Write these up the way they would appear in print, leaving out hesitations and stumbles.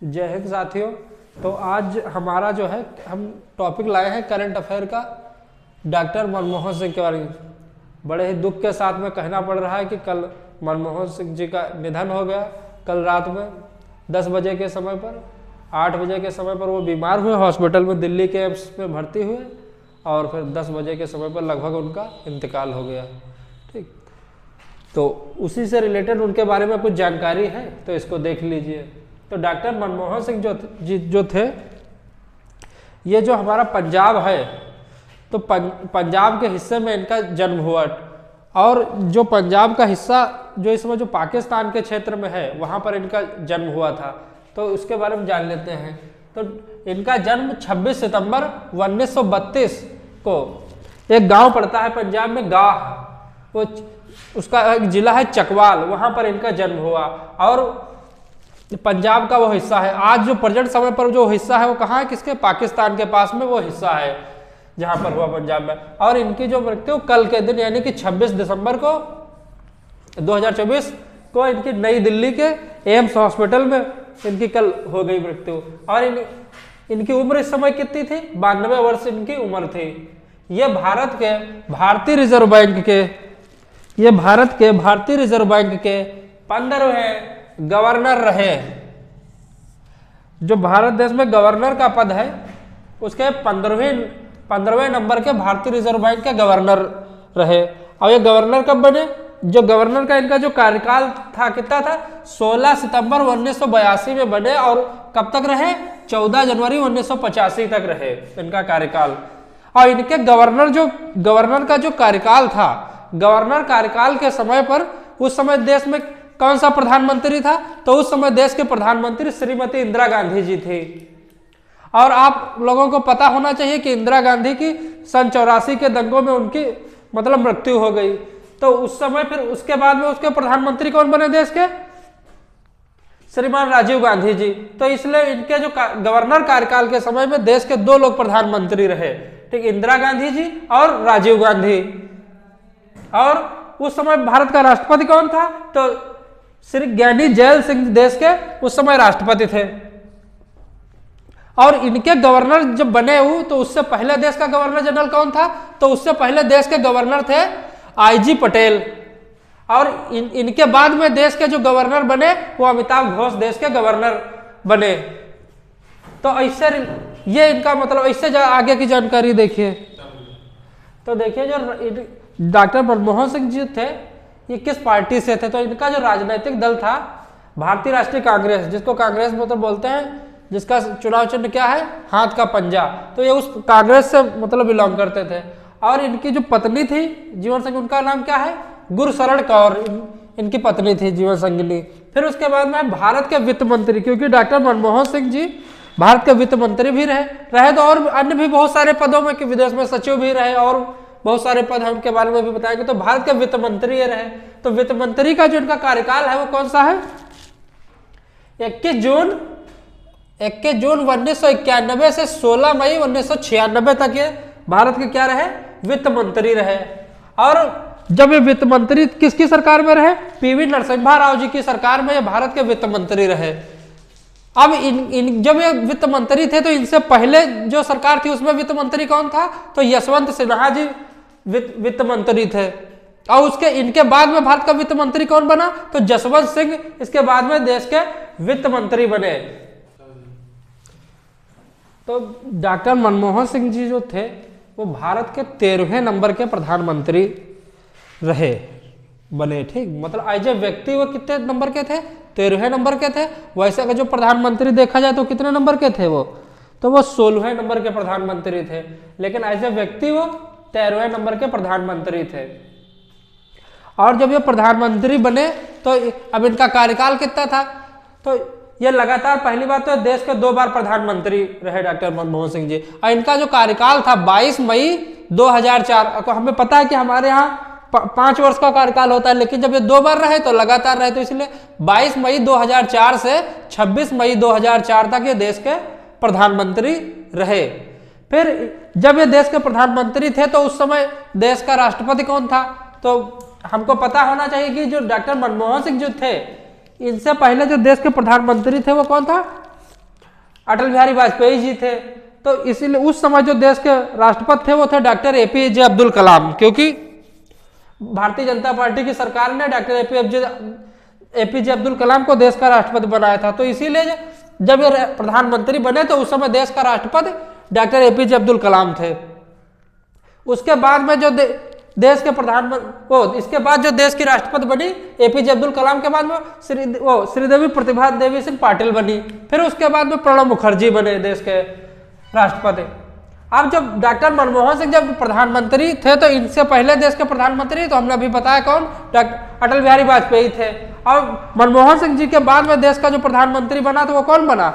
जय हिंद साथियों। तो आज हमारा जो है हम टॉपिक लाए हैं करंट अफेयर का, डॉक्टर मनमोहन सिंह के बारे में। बड़े ही दुख के साथ में कहना पड़ रहा है कि कल मनमोहन सिंह जी का निधन हो गया। कल रात में 10 बजे के समय पर, 8 बजे के समय पर वो बीमार हुए, हॉस्पिटल में दिल्ली के एम्स में भर्ती हुए और फिर 10 बजे के समय पर लगभग उनका इंतकाल हो गया। ठीक, तो उसी से रिलेटेड उनके बारे में कुछ जानकारी है तो इसको देख लीजिए। तो डॉक्टर मनमोहन सिंह जो थे, ये जो हमारा पंजाब है, तो पंजाब के हिस्से में इनका जन्म हुआ और जो पंजाब का हिस्सा जो इस समय जो पाकिस्तान के क्षेत्र में है वहाँ पर इनका जन्म हुआ था। तो उसके बारे में जान लेते हैं। तो इनका जन्म 26 सितंबर 1932 को एक गांव पड़ता है पंजाब में, गाह, वो उसका एक जिला है चकवाल, वहाँ पर इनका जन्म हुआ और पंजाब का वो हिस्सा है। आज जो प्रेजेंट समय पर जो हिस्सा है वो कहाँ है, किसके, पाकिस्तान के पास में वो हिस्सा है जहाँ पर हुआ पंजाब में। और इनकी जो मृत्यु कल के दिन यानी कि 26 दिसंबर को 2024 को इनकी नई दिल्ली के एम्स हॉस्पिटल में इनकी कल हो गई मृत्यु। और इनकी उम्र इस समय कितनी थी, 92 वर्ष इनकी उम्र थी। ये भारत के भारतीय रिजर्व बैंक के 15वें गवर्नर रहे। जो भारत देश में गवर्नर का पद है उसके 15वें नंबर के भारतीय रिजर्व बैंक के गवर्नर रहे। और ये गवर्नर कब बने, जो गवर्नर का इनका जो कार्यकाल था कितना था, 16 सितंबर 1982 में बने और कब तक रहे, 14 जनवरी 1985 तक रहे इनका कार्यकाल। और इनके गवर्नर का जो कार्यकाल था, गवर्नर कार्यकाल के समय पर उस समय देश में कौन सा प्रधानमंत्री था, तो उस समय देश के प्रधानमंत्री श्रीमती इंदिरा गांधी जी थी। और आप लोगों को पता होना चाहिए कि इंदिरा गांधी की सन 84 के दंगों में उनकी मतलब मृत्यु हो गई। तो उस समय फिर उसके बाद में उसके प्रधानमंत्री कौन बने देश के, श्रीमान राजीव गांधी जी। तो इसलिए इनके जो गवर्नर कार्यकाल के समय में देश के 2 लोग प्रधानमंत्री रहे, ठीक, इंदिरा गांधी जी और राजीव गांधी। और उस समय भारत का राष्ट्रपति कौन था, तो श्री ज्ञानी जैल सिंह देश के उस समय राष्ट्रपति थे। और इनके गवर्नर जब बने हुए तो उससे पहले देश का गवर्नर जनरल कौन था, तो उससे पहले देश के गवर्नर थे IG पटेल। और इनके बाद में देश के जो गवर्नर बने वो अमिताभ घोष देश के गवर्नर बने। तो ऐसे ये इनका मतलब ऐसे आगे की जानकारी देखिए। तो देखिए जो डॉक्टर मनमोहन सिंह जी थे ये किस पार्टी से थे, तो इनका जो राजनीतिक दल था भारतीय राष्ट्रीय कांग्रेस, जिसको कांग्रेस मतलब बोलते हैं, जिसका चुनाव चिन्ह क्या है, हाथ का पंजा। तो ये उस कांग्रेस से मतलब बिलोंग करते थे। और इनकी जो पत्नी थी जीवन संगिनी, उनका नाम क्या है, गुरशरण कौर इनकी पत्नी थी जीवन संगिनी। फिर उसके बाद में भारत के वित्त मंत्री, क्योंकि डॉक्टर मनमोहन सिंह जी भारत के वित्त मंत्री भी रहे तो और अन्य भी बहुत सारे पदों में, कि विदेश में सचिव भी रहे और बहुत सारे पद हैं उनके बारे में भी बताएंगे। तो भारत के वित्त मंत्री ये रहे। तो वित्त मंत्री का जो इनका कार्यकाल है वो कौन सा है, 21 जून 1991 से 16 मई 1996 तक ये भारत के क्या रहे, वित्त मंत्री रहे। और जब ये वित्त मंत्री किसकी सरकार में रहे, PV नरसिम्हा राव जी की सरकार में ये भारत के वित्त मंत्री रहे। अब जब ये वित्त मंत्री थे तो इनसे पहले जो सरकार थी उसमें वित्त मंत्री कौन था, तो यशवंत सिन्हा जी वित्त मंत्री थे। और उसके इनके बाद में भारत का वित्त मंत्री कौन बना, तो जसवंत सिंह इसके बाद में देश के वित्त मंत्री बने। तो डॉक्टर मनमोहन सिंह जी जो थे वो भारत के 13वें नंबर के प्रधानमंत्री बने, ठीक, मतलब एज ए व्यक्ति वो कितने नंबर के थे, 13वें नंबर के थे। वैसे अगर जो प्रधानमंत्री देखा जाए तो कितने नंबर के थे वो, तो वो 16वें नंबर के प्रधानमंत्री थे। लेकिन एज ए व्यक्ति वो 13वें नंबर के प्रधानमंत्री थे। और जब ये प्रधानमंत्री बने तो अब इनका कार्यकाल कितना था, तो ये लगातार, पहली बात तो देश के 2 बार प्रधानमंत्री रहे डॉक्टर मनमोहन सिंह जी। और इनका जो कार्यकाल था 22 मई 2004, तो हमें पता है कि हमारे यहाँ 5 वर्ष का कार्यकाल होता है, लेकिन जब ये 2 बार रहे तो लगातार रहे, तो इसलिए 22 मई 2004 से 26 मई 2004 तक ये देश के प्रधानमंत्री रहे। फिर जब ये देश के प्रधानमंत्री थे तो उस समय देश का राष्ट्रपति कौन था, तो हमको पता होना चाहिए कि जो डॉक्टर मनमोहन सिंह जो थे इनसे पहले जो देश के प्रधानमंत्री थे वो कौन था, अटल बिहारी वाजपेयी जी थे। तो इसीलिए उस समय जो देश के राष्ट्रपति थे वो थे डॉक्टर एपीजे अब्दुल कलाम, क्योंकि भारतीय जनता पार्टी की सरकार ने डॉक्टर एपीजे अब्दुल कलाम को देश का राष्ट्रपति बनाया था। तो इसीलिए जब ये प्रधानमंत्री बने तो उस समय देश का राष्ट्रपति डॉक्टर एपीजे अब्दुल कलाम थे। उसके बाद में जो देश के प्रधानमंत्री इसके बाद जो देश की राष्ट्रपति बनी एपीजे अब्दुल कलाम के बाद में श्रीदेवी प्रतिभा देवी सिंह पाटिल बनी। फिर उसके बाद में प्रणब मुखर्जी बने देश के राष्ट्रपति। अब जब डॉक्टर मनमोहन सिंह जब प्रधानमंत्री थे तो इनसे पहले देश के प्रधानमंत्री तो हमने अभी बताया कौन, अटल बिहारी वाजपेयी थे। और मनमोहन सिंह जी के बाद में देश का जो प्रधानमंत्री बना तो वो कौन बना,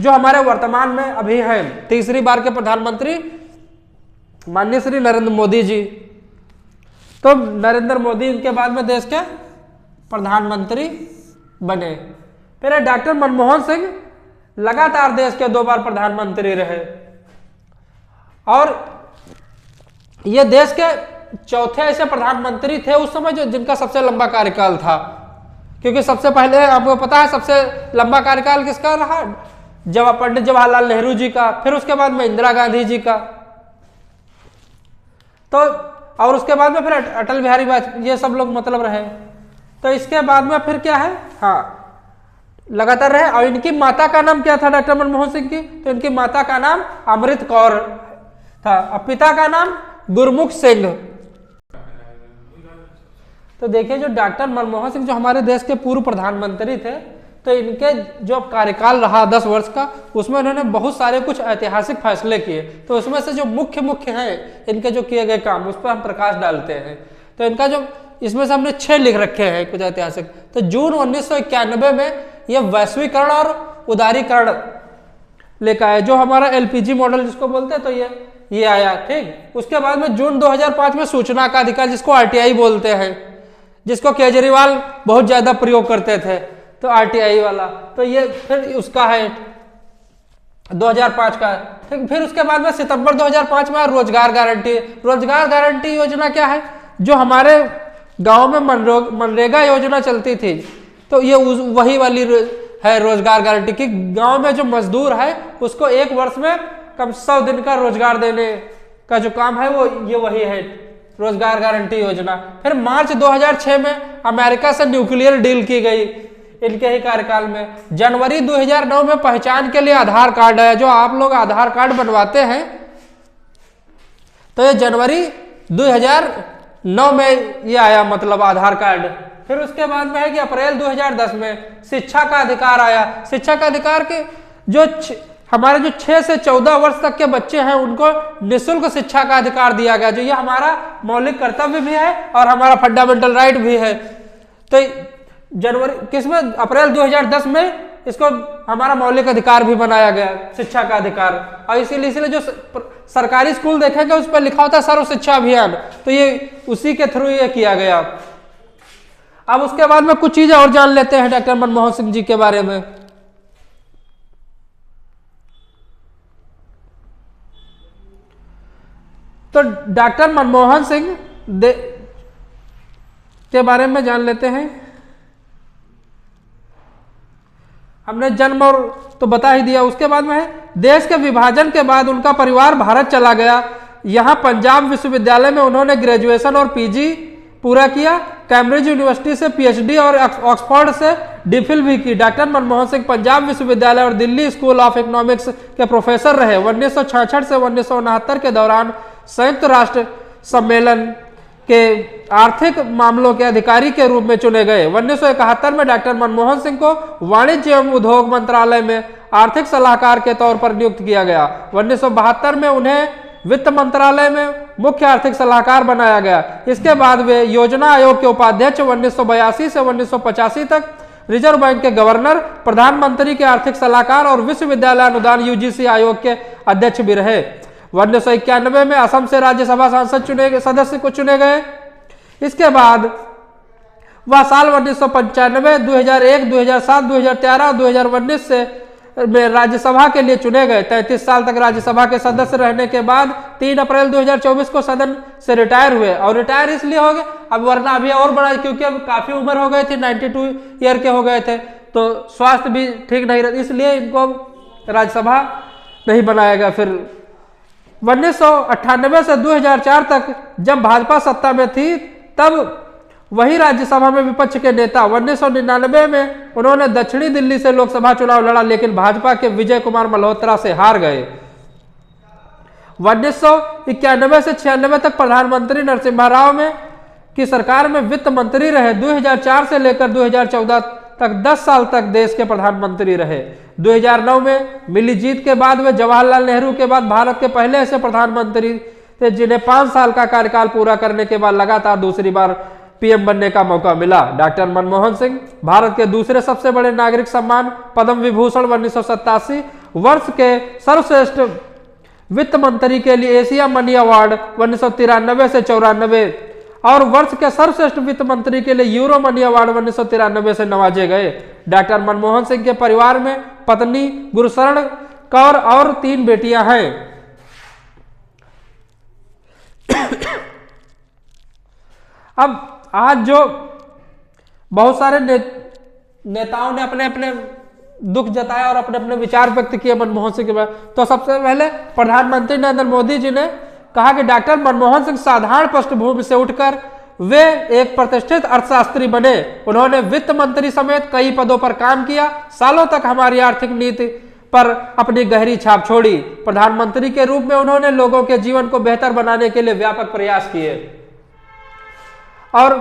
जो हमारे वर्तमान में अभी हैं तीसरी बार के प्रधानमंत्री माननीय श्री नरेंद्र मोदी जी। तो नरेंद्र मोदी इनके बाद में देश के प्रधानमंत्री बने। फिर डॉक्टर मनमोहन सिंह लगातार देश के 2 बार प्रधानमंत्री रहे और ये देश के चौथे ऐसे प्रधानमंत्री थे उस समय जो जिनका सबसे लंबा कार्यकाल था, क्योंकि सबसे पहले आपको पता है सबसे लंबा कार्यकाल किसका रहा, पंडित जवाहरलाल नेहरू जी का, फिर उसके बाद में इंदिरा गांधी जी का, तो और उसके बाद में फिर अटल बिहारी वाजपेयी, ये सब लोग मतलब रहे। तो इसके बाद में फिर क्या है, हाँ लगातार रहे। और इनकी माता का नाम क्या था डॉक्टर मनमोहन सिंह की, तो इनकी माता का नाम अमृत कौर था और पिता का नाम गुरमुख सिंह। तो देखिए जो डॉक्टर मनमोहन सिंह जो हमारे देश के पूर्व प्रधानमंत्री थे, तो इनके जो कार्यकाल रहा 10 वर्ष का, उसमें इन्होंने बहुत सारे कुछ ऐतिहासिक फैसले किए। तो उसमें से जो मुख्य हैं इनके जो किए गए काम, उस पर हम प्रकाश डालते हैं। तो इनका जो इसमें से हमने 6 लिख रखे हैं कुछ ऐतिहासिक। तो जून 1991 में ये वैश्वीकरण और उदारीकरण लेकर आए, जो हमारा एलपीजी मॉडल जिसको बोलते हैं, तो ये आया, ठीक। उसके बाद में जून 2005 में सूचना का अधिकार जिसको आरटीआई बोलते हैं, जिसको केजरीवाल बहुत ज्यादा प्रयोग करते थे, तो आरटीआई वाला, तो ये फिर उसका है 2005 का, ठीक। फिर उसके बाद में सितंबर 2005 में रोजगार गारंटी। रोजगार गारंटी योजना क्या है, जो हमारे गांव में मनरेगा योजना चलती थी, तो ये वही वाली है रोजगार गारंटी की। गांव में जो मजदूर है उसको 1 वर्ष में कम 100 दिन का रोजगार देने का जो काम है वो ये वही है रोजगार गारंटी योजना। फिर मार्च 2006 में अमेरिका से न्यूक्लियर डील की गई इनके ही कार्यकाल में। जनवरी 2009 में पहचान के लिए आधार कार्ड आया। जो आप लोग आधार कार्ड बनवाते हैं तो ये जनवरी 2009 में ये आया, मतलब आधार कार्ड। फिर उसके बाद में है कि अप्रैल 2010 में शिक्षा का अधिकार आया। शिक्षा का अधिकार के जो हमारे जो 6 से 14 वर्ष तक के बच्चे हैं उनको निःशुल्क शिक्षा का अधिकार दिया गया, जो ये हमारा मौलिक कर्तव्य भी है और हमारा फंडामेंटल राइट भी है। तो अप्रैल 2010 में इसको हमारा मौलिक अधिकार भी बनाया गया, शिक्षा का अधिकार। और इसीलिए जो सरकारी स्कूल देखेंगे उस पर लिखा होता है सर्व शिक्षा अभियान, तो ये उसी के थ्रू ये किया गया। अब उसके बाद में कुछ चीजें और जान लेते हैं डॉक्टर मनमोहन सिंह जी के बारे में। तो डॉक्टर मनमोहन सिंह के बारे में जान लेते हैं। हमने जन्म और तो बता ही दिया। उसके बाद में है देश के विभाजन के बाद उनका परिवार भारत चला गया। यहाँ पंजाब विश्वविद्यालय में उन्होंने ग्रेजुएशन और पीजी पूरा किया। कैम्ब्रिज यूनिवर्सिटी से पीएचडी और ऑक्सफोर्ड से डिफिल भी की। डॉक्टर मनमोहन सिंह पंजाब विश्वविद्यालय और दिल्ली स्कूल ऑफ इकोनॉमिक्स के प्रोफेसर रहे। 1966 से 1969 के दौरान संयुक्त राष्ट्र सम्मेलन के आर्थिक मामलों के अधिकारी के रूप में चुने गए। 1971 में डॉक्टर मनमोहन सिंह को वाणिज्य एवं उद्योग मंत्रालय में आर्थिक सलाहकार के तौर पर नियुक्त किया गया। 1972 में उन्हें वित्त मंत्रालय में मुख्य आर्थिक सलाहकार बनाया गया। इसके बाद वे योजना आयोग के उपाध्यक्ष 1982 से 1985 तक, रिजर्व बैंक के गवर्नर, प्रधानमंत्री के आर्थिक सलाहकार और विश्वविद्यालय अनुदान यूजीसी आयोग के अध्यक्ष भी रहे। 1991 में असम से राज्यसभा सांसद सदस्य को चुने गए। इसके बाद वह साल 1995, 2001, 2007, 2013 और 2019 से में राज्यसभा के लिए चुने गए। 33 साल तक राज्यसभा के सदस्य रहने के बाद 3 अप्रैल 2024 को सदन से रिटायर हुए। और रिटायर इसलिए हो गए, अब वरना अभी और बड़ा, क्योंकि अब काफी उम्र हो गई थी, 92 ईयर के हो गए थे, तो स्वास्थ्य भी ठीक नहीं रहता, इसलिए इनको राज्यसभा नहीं बनाया गया। फिर 1998 से 2004 तक जब भाजपा सत्ता में थी तब वही राज्यसभा में विपक्ष के नेता 1999 में उन्होंने दक्षिणी दिल्ली से लोकसभा चुनाव लड़ा, लेकिन भाजपा के विजय कुमार मल्होत्रा से हार गए। 1991 से 96 तक प्रधानमंत्री नरसिम्हा राव में की सरकार में वित्त मंत्री रहे। 2004 से लेकर 2014 तक 10 साल तक देश के प्रधानमंत्री रहे। 2009 में मिली जीत के बाद वे जवाहरलाल नेहरू के बाद भारत के पहले ऐसे प्रधानमंत्री थे जिन्हें 5 साल का कार्यकाल पूरा करने के बाद लगातार दूसरी बार पीएम बनने का मौका मिला। डॉक्टर मनमोहन सिंह भारत के दूसरे सबसे बड़े नागरिक सम्मान पद्म विभूषण 1987, वर्ष के सर्वश्रेष्ठ वित्त मंत्री के लिए एशिया मनी अवार्ड 1993 से 94 और वर्ष के सर्वश्रेष्ठ वित्त मंत्री के लिए यूरो मनी अवार्ड 1993 से नवाजे गए। डॉक्टर मनमोहन सिंह के परिवार में पत्नी गुरशरण कौर और 3 बेटियां हैं। अब आज जो बहुत सारे नेताओं ने अपने अपने दुख जताया और अपने अपने विचार व्यक्त किए मनमोहन सिंह के बारे में, तो सबसे पहले प्रधानमंत्री नरेंद्र मोदी जी ने कहा कि डॉक्टर मनमोहन सिंह साधारण पृष्ठभूमि से उठकर वे एक प्रतिष्ठित अर्थशास्त्री बने। उन्होंने वित्त मंत्री समेत कई पदों पर काम किया, सालों तक हमारी आर्थिक नीति पर अपनी गहरी छाप छोड़ी। प्रधानमंत्री के रूप में उन्होंने लोगों के जीवन को बेहतर बनाने के लिए व्यापक प्रयास किए। और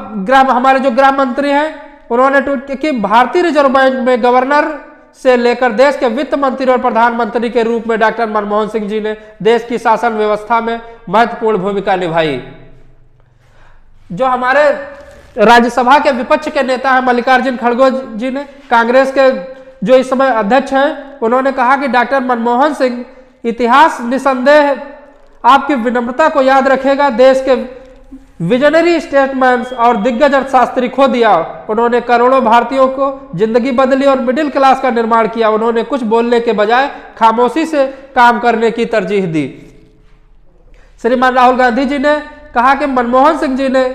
हमारे जो गृह मंत्री हैं उन्होंने ट्वीट किया कि भारतीय रिजर्व बैंक में गवर्नर से लेकर देश के वित्त मंत्री और प्रधानमंत्री के रूप में डॉक्टर मनमोहन सिंह जी ने देश की शासन व्यवस्था में महत्वपूर्ण भूमिका निभाई। जो हमारे राज्यसभा के विपक्ष के नेता हैं मल्लिकार्जुन खड़गे जी ने, कांग्रेस के जो इस समय अध्यक्ष हैं, उन्होंने कहा कि डॉक्टर मनमोहन सिंह इतिहास निसंदेह आपकी विनम्रता को याद रखेगा। देश के विजनरी स्टेटमैन्स और दिग्गज अर्थशास्त्री खो दिया। उन्होंने करोड़ों भारतीयों को जिंदगी बदली और मिडिल क्लास का निर्माण किया। उन्होंने कुछ बोलने के बजाय खामोशी से काम करने की तरजीह दी। श्रीमान राहुल गांधी जी ने कहा कि मनमोहन सिंह जी ने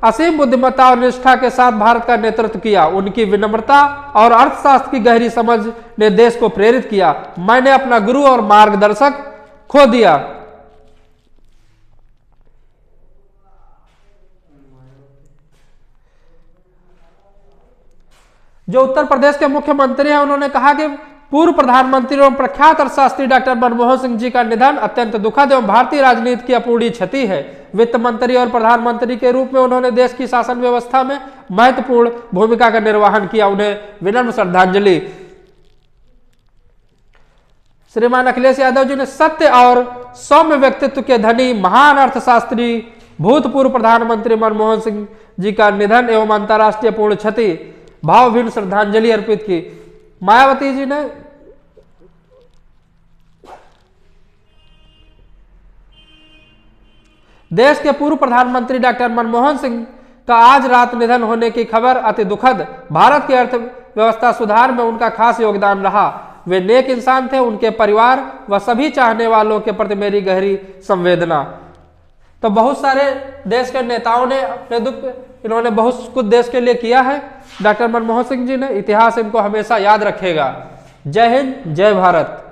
असीम बुद्धिमत्ता और निष्ठा के साथ भारत का नेतृत्व किया। उनकी विनम्रता और अर्थशास्त्र की गहरी समझ ने देश को प्रेरित किया। मैंने अपना गुरु और मार्गदर्शक खो दिया। जो उत्तर प्रदेश के मुख्यमंत्री हैं उन्होंने कहा कि पूर्व प्रधानमंत्री एवं प्रख्यात अर्थशास्त्री डॉक्टर मनमोहन सिंह जी का निधन अत्यंत दुखद एवं भारतीय राजनीति की अपूर्णीय क्षति है। वित्त मंत्री और प्रधानमंत्री के रूप में उन्होंने देश की शासन व्यवस्था में महत्वपूर्ण भूमिका का निर्वहन किया। उन्हें विनम्र श्रद्धांजलि। श्रीमान अखिलेश यादव जी ने सत्य और सौम्य व्यक्तित्व के धनी महान अर्थशास्त्री भूतपूर्व प्रधानमंत्री मनमोहन सिंह जी का निधन एवं अंतर्राष्ट्रीय पूर्ण क्षति भावभीनी श्रद्धांजलि अर्पित की। मायावती जी ने देश के पूर्व प्रधानमंत्री डॉक्टर मनमोहन सिंह का आज रात निधन होने की खबर अति दुखद। भारत की अर्थव्यवस्था सुधार में उनका खास योगदान रहा। वे नेक इंसान थे। उनके परिवार व सभी चाहने वालों के प्रति मेरी गहरी संवेदना। तो बहुत सारे देश के नेताओं ने अपने दुख, इन्होंने बहुत कुछ देश के लिए किया है। डॉक्टर मनमोहन सिंह जी ने, इतिहास इनको हमेशा याद रखेगा। जय हिंद, जय भारत।